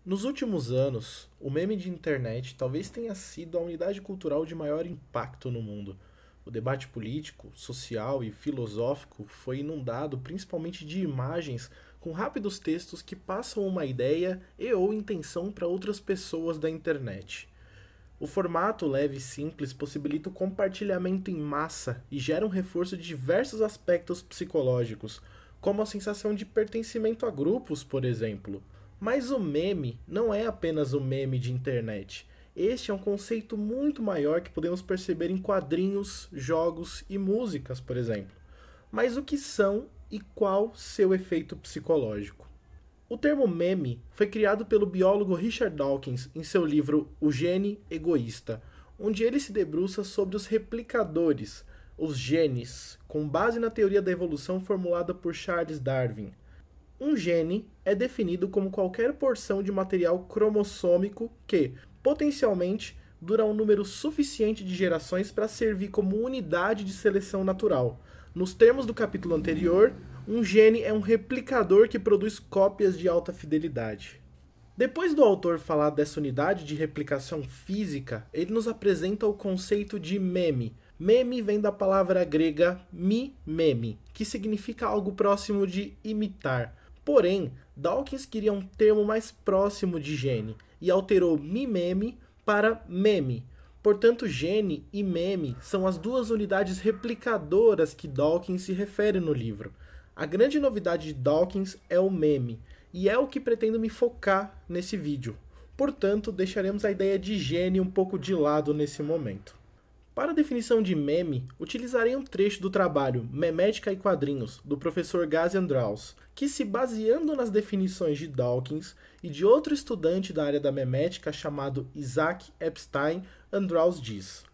Nos últimos anos, o meme de internet talvez tenha sido a unidade cultural de maior impacto no mundo. O debate político, social e filosófico foi inundado principalmente de imagens com rápidos textos que passam uma ideia e ou intenção para outras pessoas da internet. O formato leve e simples possibilita o compartilhamento em massa e gera um reforço de diversos aspectos psicológicos, como a sensação de pertencimento a grupos, por exemplo. Mas o meme não é apenas o meme de internet. Este é um conceito muito maior que podemos perceber em quadrinhos, jogos e músicas, por exemplo. Mas o que são e qual seu efeito psicológico? O termo meme foi criado pelo biólogo Richard Dawkins em seu livro O Gene Egoísta, onde ele se debruça sobre os replicadores, os genes, com base na teoria da evolução formulada por Charles Darwin. Um gene é definido como qualquer porção de material cromossômico que, potencialmente, dura um número suficiente de gerações para servir como unidade de seleção natural. Nos termos do capítulo anterior, um gene é um replicador que produz cópias de alta fidelidade. Depois do autor falar dessa unidade de replicação física, ele nos apresenta o conceito de meme. Meme vem da palavra grega meme, que significa algo próximo de imitar. Porém, Dawkins queria um termo mais próximo de gene e alterou mimeme para meme. Portanto, gene e meme são as duas unidades replicadoras que Dawkins se refere no livro. A grande novidade de Dawkins é o meme, e é o que pretendo me focar nesse vídeo. Portanto, deixaremos a ideia de gene um pouco de lado nesse momento. Para a definição de meme, utilizarei um trecho do trabalho Memética e Quadrinhos, do professor Gaz Andraus, que, se baseando nas definições de Dawkins e de outro estudante da área da memética chamado Isaac Epstein, Andraus diz: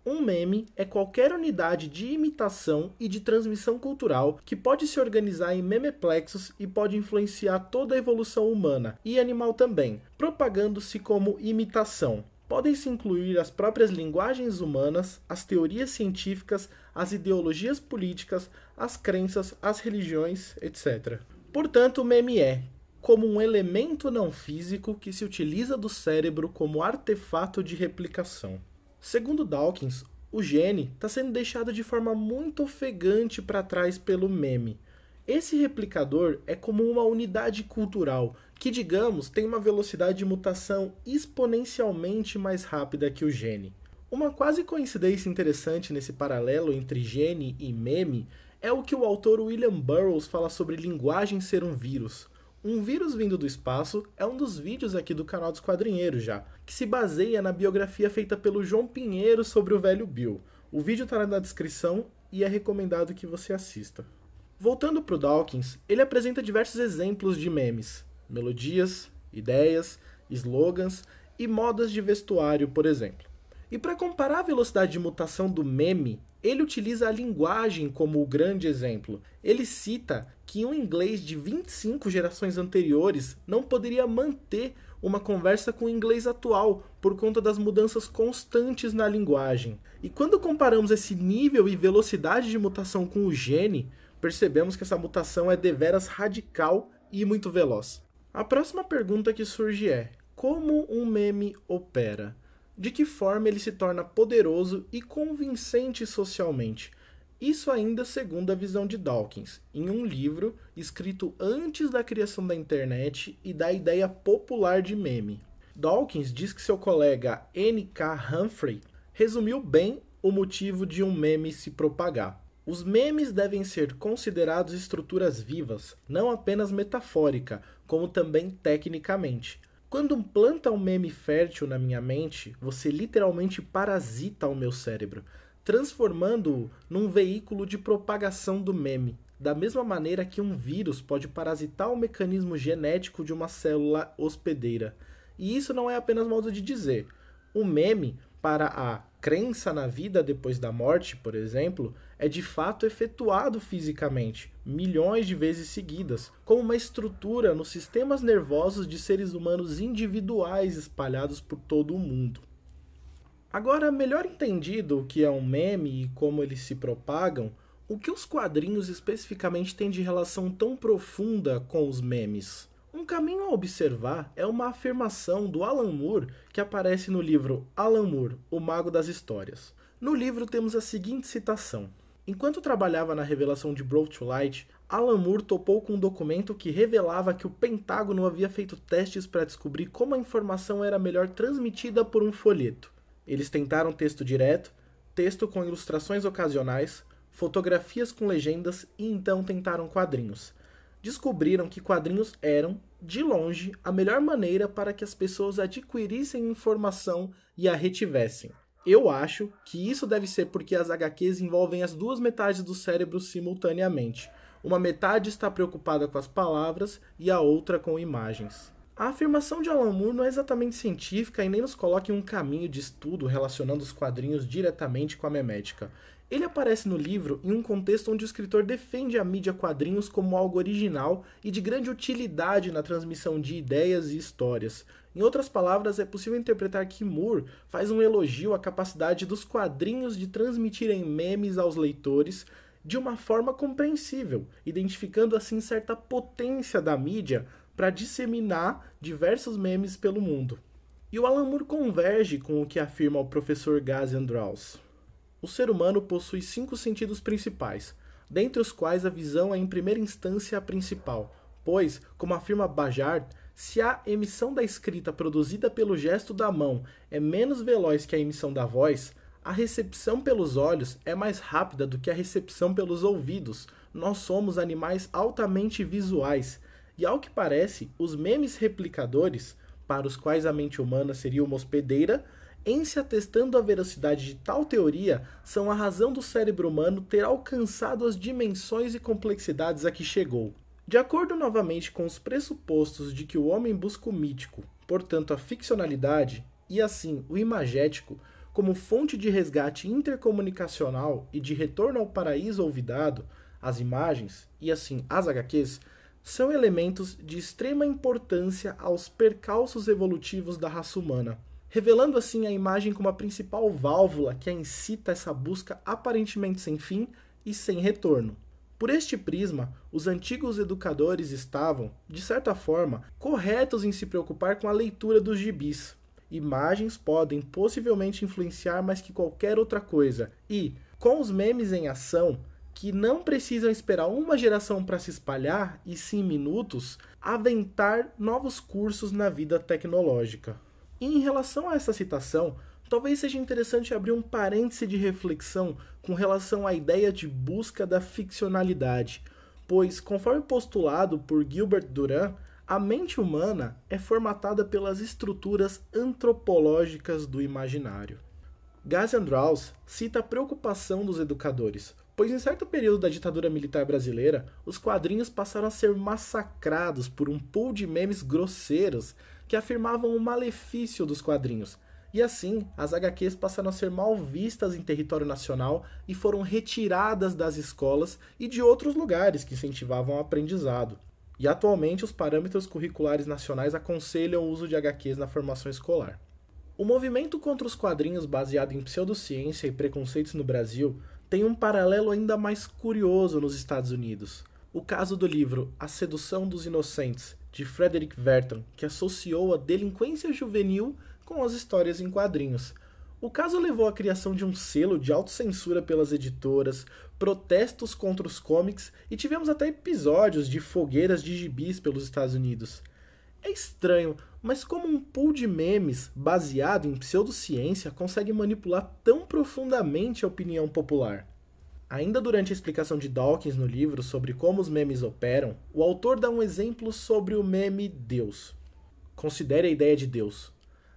um meme é qualquer unidade de imitação e de transmissão cultural que pode se organizar em memeplexos e pode influenciar toda a evolução humana, e animal também, propagando-se como imitação. Podem-se incluir as próprias linguagens humanas, as teorias científicas, as ideologias políticas, as crenças, as religiões, etc. Portanto, o meme é como um elemento não físico que se utiliza do cérebro como artefato de replicação. Segundo Dawkins, o gene está sendo deixado de forma muito ofegante para trás pelo meme. Esse replicador é como uma unidade cultural que, digamos, tem uma velocidade de mutação exponencialmente mais rápida que o gene. Uma quase coincidência interessante nesse paralelo entre gene e meme é o que o autor William Burroughs fala sobre linguagem ser um vírus. Um vírus vindo do espaço é um dos vídeos aqui do canal dos quadrinheiros já, que se baseia na biografia feita pelo João Pinheiro sobre o velho Bill. O vídeo está na descrição e é recomendado que você assista. Voltando para o Dawkins, ele apresenta diversos exemplos de memes, melodias, ideias, slogans e modas de vestuário, por exemplo. E para comparar a velocidade de mutação do meme, ele utiliza a linguagem como o grande exemplo. Ele cita que um inglês de 25 gerações anteriores não poderia manter uma conversa com o inglês atual por conta das mudanças constantes na linguagem. E quando comparamos esse nível e velocidade de mutação com o gene, percebemos que essa mutação é deveras radical e muito veloz. A próxima pergunta que surge é: como um meme opera? De que forma ele se torna poderoso e convincente socialmente? Isso ainda segundo a visão de Dawkins, em um livro escrito antes da criação da internet e da ideia popular de meme. Dawkins diz que seu colega N.K. Humphrey resumiu bem o motivo de um meme se propagar. Os memes devem ser considerados estruturas vivas, não apenas metafórica, como também tecnicamente. Quando planta um meme fértil na minha mente, você literalmente parasita o meu cérebro, transformando-o num veículo de propagação do meme, da mesma maneira que um vírus pode parasitar o mecanismo genético de uma célula hospedeira. E isso não é apenas modo de dizer. O meme, para a crença na vida depois da morte, por exemplo, é de fato efetuado fisicamente, milhões de vezes seguidas, como uma estrutura nos sistemas nervosos de seres humanos individuais espalhados por todo o mundo. Agora, melhor entendido o que é um meme e como eles se propagam, o que os quadrinhos especificamente têm de relação tão profunda com os memes? Um caminho a observar é uma afirmação do Alan Moore que aparece no livro Alan Moore, O Mago das Histórias. No livro temos a seguinte citação: enquanto trabalhava na revelação de Brought to Light, Alan Moore topou com um documento que revelava que o Pentágono havia feito testes para descobrir como a informação era melhor transmitida por um folheto. Eles tentaram texto direto, texto com ilustrações ocasionais, fotografias com legendas e então tentaram quadrinhos. Descobriram que quadrinhos eram, de longe, a melhor maneira para que as pessoas adquirissem informação e a retivessem. Eu acho que isso deve ser porque as HQs envolvem as duas metades do cérebro simultaneamente. Uma metade está preocupada com as palavras e a outra com imagens. A afirmação de Alan Moore não é exatamente científica e nem nos coloca em um caminho de estudo relacionando os quadrinhos diretamente com a memética. Ele aparece no livro em um contexto onde o escritor defende a mídia quadrinhos como algo original e de grande utilidade na transmissão de ideias e histórias. Em outras palavras, é possível interpretar que Moore faz um elogio à capacidade dos quadrinhos de transmitirem memes aos leitores de uma forma compreensível, identificando assim certa potência da mídia para disseminar diversos memes pelo mundo. E o Alan Moore converge com o que afirma o professor Gaz Andrus. O ser humano possui 5 sentidos principais, dentre os quais a visão é em primeira instância a principal, pois, como afirma Bajard, se a emissão da escrita produzida pelo gesto da mão é menos veloz que a emissão da voz, a recepção pelos olhos é mais rápida do que a recepção pelos ouvidos. Nós somos animais altamente visuais, e ao que parece, os memes replicadores, para os quais a mente humana seria uma hospedeira, em se atestando a veracidade de tal teoria, são a razão do cérebro humano ter alcançado as dimensões e complexidades a que chegou. De acordo novamente com os pressupostos de que o homem busca o mítico, portanto a ficcionalidade, e assim o imagético, como fonte de resgate intercomunicacional e de retorno ao paraíso olvidado, as imagens, e assim as HQs, são elementos de extrema importância aos percalços evolutivos da raça humana, revelando assim a imagem como a principal válvula que a incita essa busca aparentemente sem fim e sem retorno. Por este prisma, os antigos educadores estavam, de certa forma, corretos em se preocupar com a leitura dos gibis. Imagens podem possivelmente influenciar mais que qualquer outra coisa, e, com os memes em ação, que não precisam esperar uma geração para se espalhar, e sim minutos, aventar novos cursos na vida tecnológica. E em relação a essa citação, talvez seja interessante abrir um parêntese de reflexão com relação à ideia de busca da ficcionalidade, pois, conforme postulado por Gilbert Durant, a mente humana é formatada pelas estruturas antropológicas do imaginário. Gaz Andrus cita a preocupação dos educadores, pois em certo período da ditadura militar brasileira, os quadrinhos passaram a ser massacrados por um pool de memes grosseiros que afirmavam o malefício dos quadrinhos. E assim, as HQs passaram a ser mal vistas em território nacional e foram retiradas das escolas e de outros lugares que incentivavam o aprendizado. E atualmente os parâmetros curriculares nacionais aconselham o uso de HQs na formação escolar. O movimento contra os quadrinhos baseado em pseudociência e preconceitos no Brasil tem um paralelo ainda mais curioso nos Estados Unidos. O caso do livro A Sedução dos Inocentes, de Frederick Verton, que associou a delinquência juvenil com as histórias em quadrinhos. O caso levou à criação de um selo de autocensura pelas editoras, protestos contra os cómics e tivemos até episódios de fogueiras de gibis pelos Estados Unidos. É estranho, mas como um pool de memes baseado em pseudociência consegue manipular tão profundamente a opinião popular? Ainda durante a explicação de Dawkins no livro sobre como os memes operam, o autor dá um exemplo sobre o meme Deus. Considere a ideia de Deus.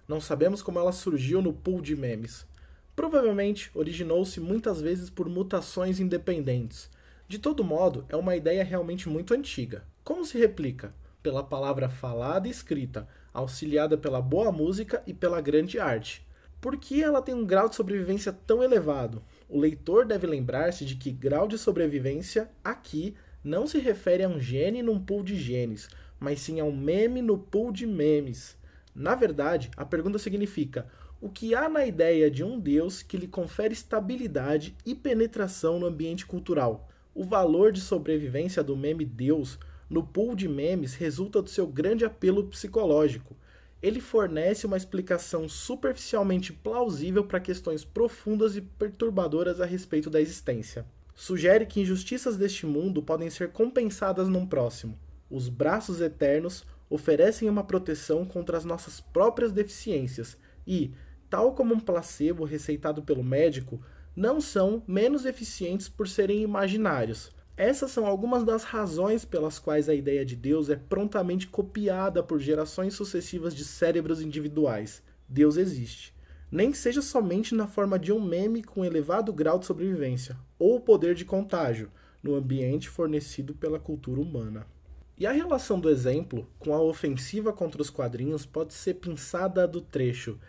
Não sabemos como ela surgiu no pool de memes. Provavelmente originou-se muitas vezes por mutações independentes. De todo modo, é uma ideia realmente muito antiga. Como se replica? Pela palavra falada e escrita, auxiliada pela boa música e pela grande arte. Por que ela tem um grau de sobrevivência tão elevado? O leitor deve lembrar-se de que grau de sobrevivência, aqui, não se refere a um gene num pool de genes, mas sim a um meme no pool de memes. Na verdade, a pergunta significa: o que há na ideia de um Deus que lhe confere estabilidade e penetração no ambiente cultural? O valor de sobrevivência do meme Deus no pool de memes resulta do seu grande apelo psicológico. Ele fornece uma explicação superficialmente plausível para questões profundas e perturbadoras a respeito da existência. Sugere que injustiças deste mundo podem ser compensadas num próximo. Os braços eternos oferecem uma proteção contra as nossas próprias deficiências e, tal como um placebo receitado pelo médico, não são menos eficientes por serem imaginários. Essas são algumas das razões pelas quais a ideia de Deus é prontamente copiada por gerações sucessivas de cérebros individuais. Deus existe. Nem que seja somente na forma de um meme com elevado grau de sobrevivência, ou poder de contágio, no ambiente fornecido pela cultura humana. E a relação do exemplo com a ofensiva contra os quadrinhos pode ser pinçada do trecho.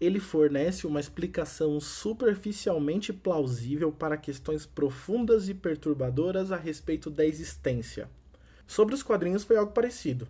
Ele fornece uma explicação superficialmente plausível para questões profundas e perturbadoras a respeito da existência. Sobre os quadrinhos foi algo parecido.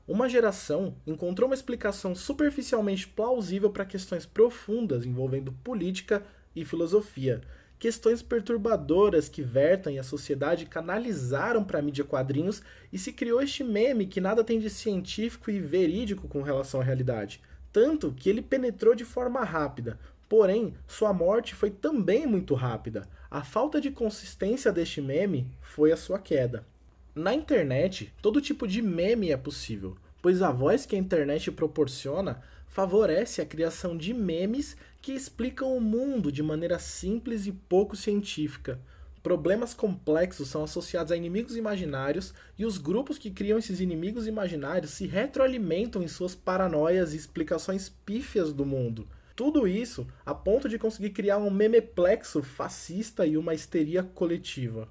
Uma geração encontrou uma explicação superficialmente plausível para questões profundas envolvendo política e filosofia. Questões perturbadoras que vertem a sociedade canalizaram para a mídia quadrinhos e se criou este meme que nada tem de científico e verídico com relação à realidade. Tanto que ele penetrou de forma rápida, porém sua morte foi também muito rápida. A falta de consistência deste meme foi a sua queda. Na internet, todo tipo de meme é possível, pois a voz que a internet proporciona favorece a criação de memes que explicam o mundo de maneira simples e pouco científica. Problemas complexos são associados a inimigos imaginários e os grupos que criam esses inimigos imaginários se retroalimentam em suas paranoias e explicações pífias do mundo. Tudo isso a ponto de conseguir criar um memeplexo fascista e uma histeria coletiva.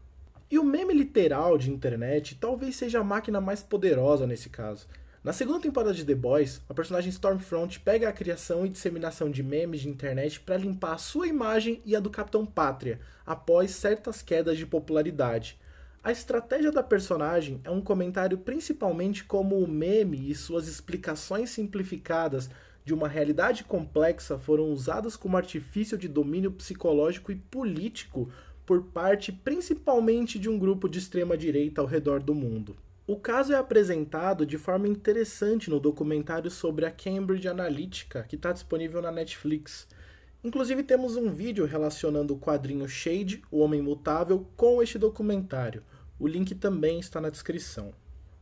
E o meme literal de internet talvez seja a máquina mais poderosa nesse caso. Na segunda temporada de The Boys, a personagem Stormfront pega a criação e disseminação de memes de internet para limpar a sua imagem e a do Capitão Pátria, após certas quedas de popularidade. A estratégia da personagem é um comentário principalmente como o meme e suas explicações simplificadas de uma realidade complexa foram usadas como artifício de domínio psicológico e político por parte principalmente de um grupo de extrema-direita ao redor do mundo. O caso é apresentado de forma interessante no documentário sobre a Cambridge Analytica, que está disponível na Netflix. Inclusive temos um vídeo relacionando o quadrinho Shade, o Homem Mutável, com este documentário. O link também está na descrição.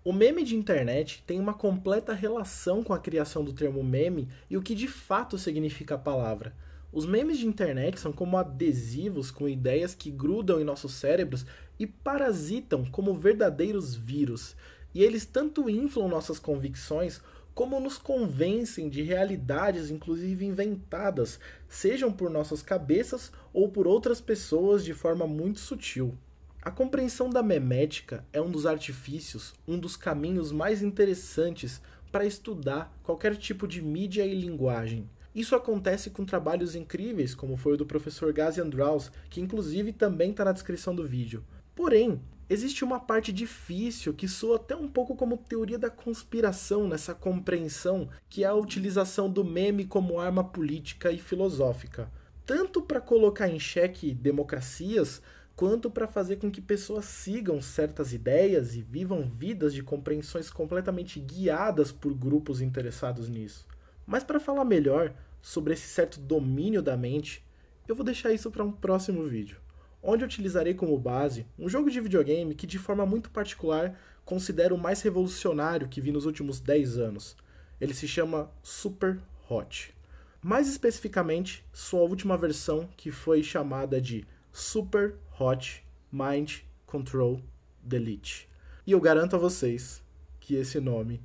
O meme de internet tem uma completa relação com a criação do termo meme e o que de fato significa a palavra. Os memes de internet são como adesivos com ideias que grudam em nossos cérebros e parasitam como verdadeiros vírus. E eles tanto inflam nossas convicções como nos convencem de realidades inclusive inventadas, sejam por nossas cabeças ou por outras pessoas de forma muito sutil. A compreensão da memética é um dos artifícios, um dos caminhos mais interessantes para estudar qualquer tipo de mídia e linguagem. Isso acontece com trabalhos incríveis, como foi o do professor Ghazi Andraus, que inclusive também está na descrição do vídeo. Porém, existe uma parte difícil que soa até um pouco como teoria da conspiração nessa compreensão, que é a utilização do meme como arma política e filosófica. Tanto para colocar em xeque democracias, quanto para fazer com que pessoas sigam certas ideias e vivam vidas de compreensões completamente guiadas por grupos interessados nisso. Mas para falar melhor sobre esse certo domínio da mente, eu vou deixar isso para um próximo vídeo, onde eu utilizarei como base um jogo de videogame que de forma muito particular considero o mais revolucionário que vi nos últimos 10 anos. Ele se chama Super Hot. Mais especificamente, sua última versão que foi chamada de Super Hot Mind Control Delete. E eu garanto a vocês que esse nome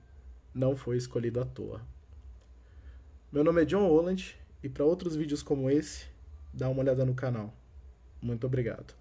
não foi escolhido à toa. Meu nome é John Holland e para outros vídeos como esse, dá uma olhada no canal. Muito obrigado.